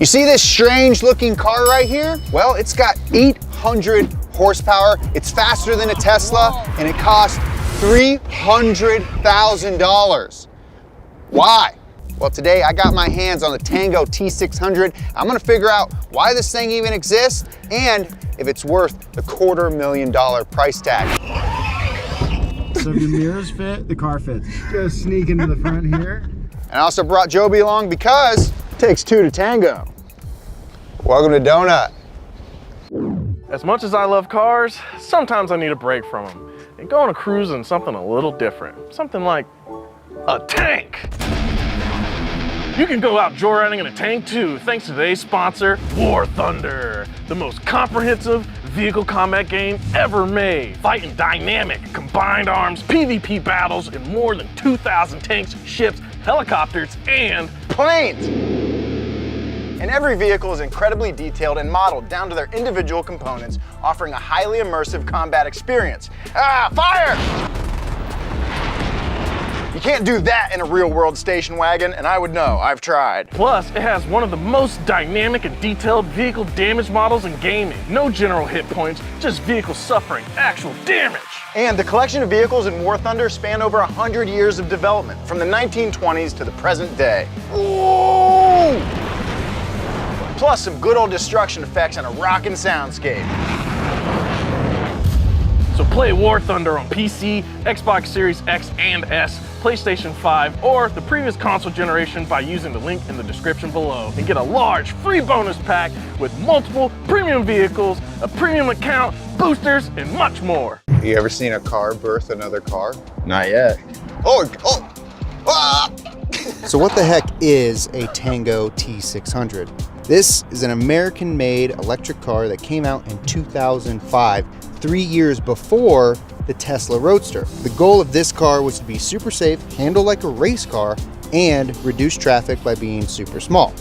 You see this strange looking car right here? Well, it's got 800 horsepower. It's faster than a Tesla, and it costs $300,000. Why? Well, today I got my hands on the Tango T600. I'm gonna figure out why this thing even exists and if it's worth the $250,000 price tag. So if your mirrors fit, the car fits. Just sneak into the front here. And I also brought Joby along because It takes two to tango. welcome to Donut. As much as I love cars, sometimes I need a break from them and go on a cruise in something a little different. Something like a tank. You can go out joyriding in a tank too, thanks to today's sponsor, War Thunder, the most comprehensive vehicle combat game ever made. Fighting dynamic, combined arms, PvP battles in more than 2,000 tanks, ships, helicopters, and planes. And every vehicle is incredibly detailed and modeled down to their individual components, offering a highly immersive combat experience. Ah, fire! You can't do that in a real-world station wagon, and I would know, I've tried. Plus, it has one of the most dynamic and detailed vehicle damage models in gaming. No general hit points, just vehicles suffering actual damage. And the collection of vehicles in War Thunder span over 100 years of development, from the 1920s to the present day. Ooh! Plus some good old destruction effects and a rockin' soundscape. So play War Thunder on PC, Xbox Series X and S, PlayStation 5, or the previous console generation by using the link in the description below. And get a large free bonus pack with multiple premium vehicles, a premium account, boosters, and much more. You ever seen a car birth another car? Not yet. Ah! So what the heck is a Tango T600? This is an American-made electric car that came out in 2005, 3 years before the Tesla Roadster. The goal of this car was to be super safe, handle like a race car, and reduce traffic by being super small.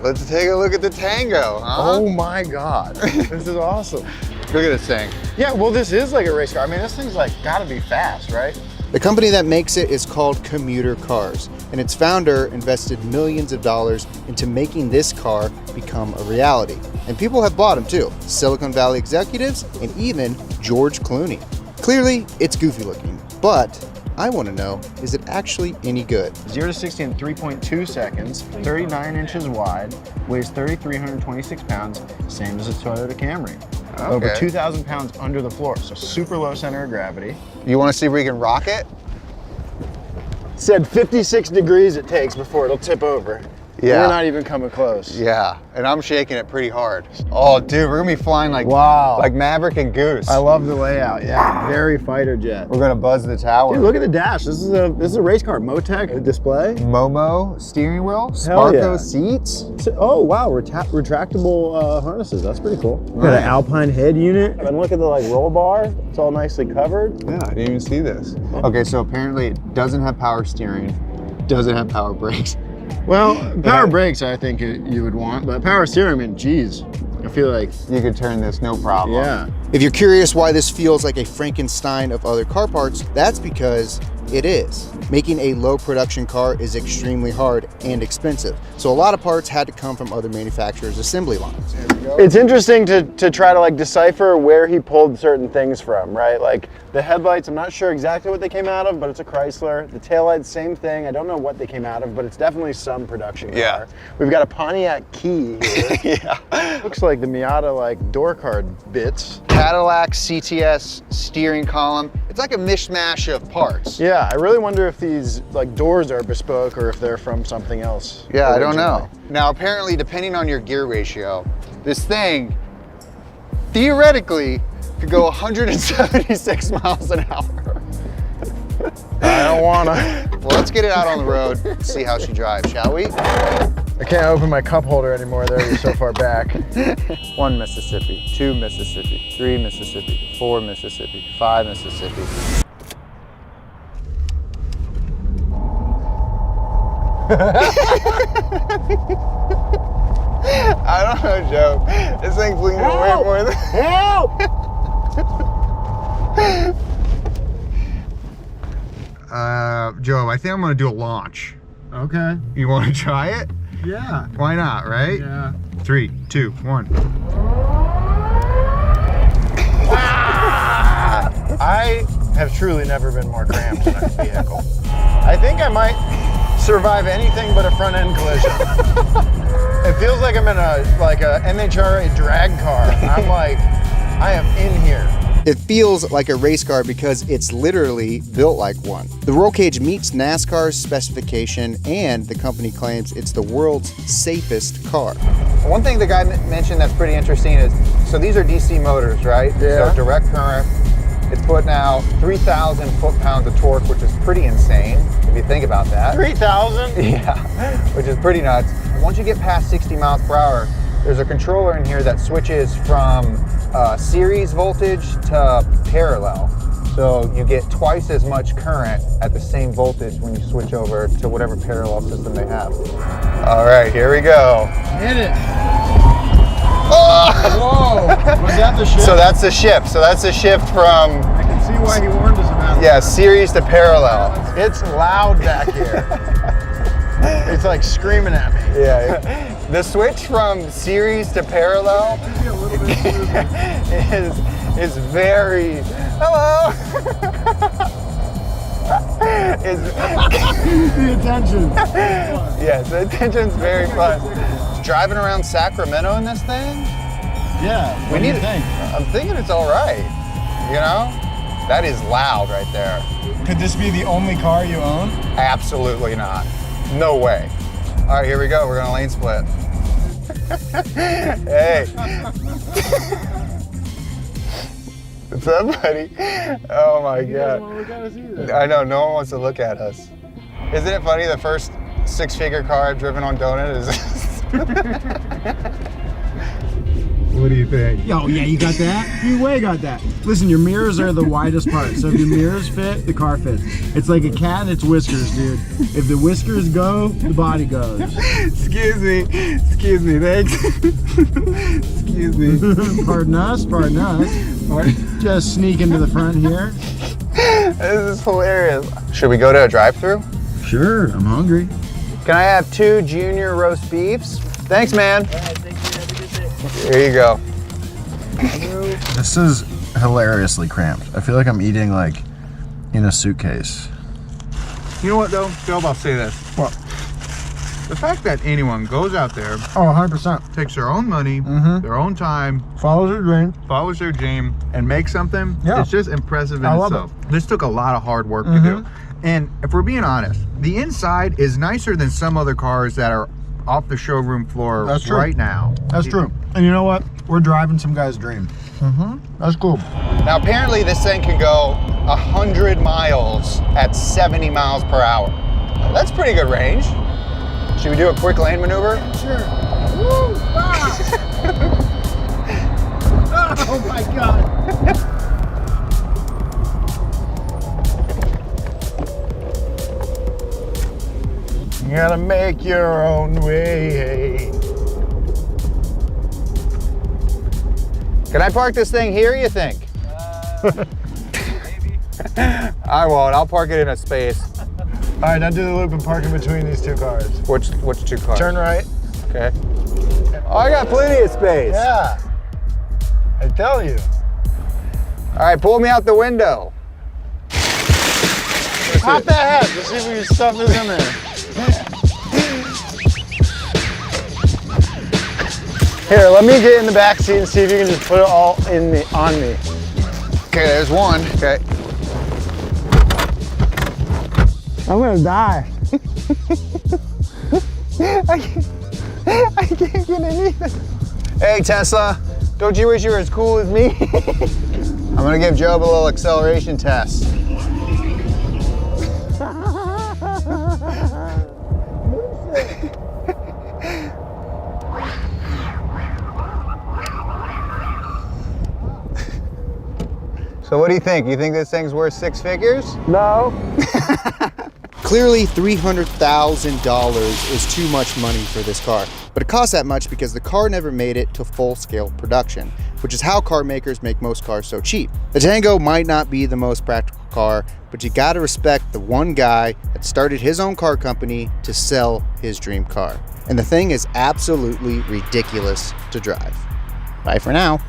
Let's take a look at the Tango, huh? Oh my God, this is awesome. Look at this thing. Yeah, well, this is like a race car. I mean, this thing's like gotta be fast, right? The company that makes it is called Commuter Cars, and its founder invested millions of dollars into making this car become a reality. And people have bought them too, Silicon Valley executives and even George Clooney. Clearly, it's goofy looking, but I want to know, is it actually any good? 0 to 60 in 3.2 seconds, 39 inches wide, weighs 3,326 pounds, same as a Toyota Camry. Over 2,000 pounds under the floor, so super low center of gravity. You want to see if we can rock it? Said 56 degrees it takes before it'll tip over. Yeah. We're not even coming close. Yeah, and I'm shaking it pretty hard. Oh, dude, we're gonna be flying like like Maverick and Goose. I love the layout. Yeah, very fighter jet. We're gonna buzz the tower. Dude, look at the dash. This is a race car. Motec display. Momo steering wheel, Hell Sparco yeah. seats. Oh wow, retractable harnesses. That's pretty cool. Got an Alpine head unit. And look at the roll bar. It's all nicely covered. Yeah, I didn't even see this. Okay, so apparently it doesn't have power steering, doesn't have power brakes. Well, power brakes I think you would want, but power steering, I mean, geez. I feel like, You could turn this no problem. yeah. If you're curious why this feels like a Frankenstein of other car parts, that's because it is. Making a low production car is extremely hard and expensive, so a lot of parts had to come from other manufacturers' assembly lines. It's interesting to try to decipher where he pulled certain things from, right? Like the headlights, I'm not sure exactly what they came out of, but it's a Chrysler. The taillights, same thing. I don't know what they came out of, but it's definitely some production car. Yeah. We've got a Pontiac Key here. Yeah. Looks like the Miata door card bits. Cadillac CTS steering column. It's like a mishmash of parts. Yeah, I really wonder if these doors are bespoke or if they're from something else. Yeah, I don't know. originally. Now, apparently, depending on your gear ratio, this thing, theoretically, could go 176 miles an hour. I don't wanna. Well, let's get it out on the road and see how she drives, shall we? I can't open my cup holder anymore there, you're so far back. 1 Mississippi, 2 Mississippi, 3 Mississippi, 4 Mississippi, 5 Mississippi. I don't know, Joe. This thing's leaning way more than... Help! Joe, I think I'm gonna do a launch. Okay. You wanna try it? Yeah. Why not, right? Yeah. 3, 2, 1. I have truly never been more cramped in a vehicle. I think I might survive anything but a front end collision. It feels like I'm in a NHRA drag car. I'm like, I am in here. It feels like a race car because it's literally built like one. The roll cage meets NASCAR's specification, and the company claims it's the world's safest car. One thing the guy mentioned that's pretty interesting is, so these are DC motors, right? Yeah. So direct current. It's putting out 3,000 foot-pounds of torque, which is pretty insane if you think about that. 3,000? Yeah, which is pretty nuts. Once you get past 60 miles per hour, there's a controller in here that switches from series voltage to parallel. So you get twice as much current at the same voltage when you switch over to whatever parallel system they have. All right, here we go. Hit it. Oh! Whoa. Was that the shift? So that's the shift. So that's the shift from, I can see why he warned us about yeah, series to parallel. It's loud back here. It's like screaming at me. Yeah. The switch from series to parallel is very, hello. the attention. Yes, the attention's very fun. Driving around Sacramento in this thing? Yeah. What do you think? I'm thinking it's all right. You know? That is loud right there. Could this be the only car you own? Absolutely not. No way. All right, here we go. We're gonna lane split. Hey. What's up, buddy? Oh my God. I know, no one wants to look at us. Isn't it funny, the first six-figure car I've driven on Donut is What do you think? Yo, yeah, you got that? You way got that. Listen, your mirrors are the widest part. So if your mirrors fit, the car fits. It's like a cat and its whiskers, dude. If the whiskers go, the body goes. Excuse me, thanks. Excuse me. Pardon us. Just sneak into the front here. This is hilarious. Should we go to a drive-thru? Sure, I'm hungry. Can I have 2 junior roast beefs? Thanks, man. Here you go. This is hilariously cramped. I feel like I'm eating like in a suitcase. You know what though, Phil, I'll say this. What? The fact that anyone goes out there, Oh, 100%. takes their own money, their own time, Follows your dream. follows their dream, and makes something, Yeah. it's just impressive in I love itself. This took a lot of hard work to do. And if we're being honest, the inside is nicer than some other cars that are off the showroom floor That's true. right now. That's true. And you know what? We're driving some guy's dream. That's cool. Now apparently this thing can go 100 miles at 70 miles per hour. That's pretty good range. Should we do a quick lane maneuver? Sure. Woo! Ah! Oh my God. You gotta make your own way. Can I park this thing here, you think? Maybe. I won't, I'll park it in a space. All right, now do the loop and park in between these two cars. Which 2 cars? Turn right. Okay. Oh, I got plenty of space. Yeah. I tell you. All right, pull me out the window. Pop that hat. Let's see if we can stuff this in there. Here, let me get in the back seat and see if you can just put it all on me. Okay, there's one. Okay. I'm gonna die. I can't get anything. Hey, Tesla, don't you wish you were as cool as me? I'm gonna give Job a little acceleration test. So what do you think? You think this thing's worth 6 figures? No. Clearly, $300,000 is too much money for this car, but it costs that much because the car never made it to full-scale production, which is how car makers make most cars so cheap. The Tango might not be the most practical car, but you gotta respect the one guy that started his own car company to sell his dream car. And the thing is absolutely ridiculous to drive. Bye for now.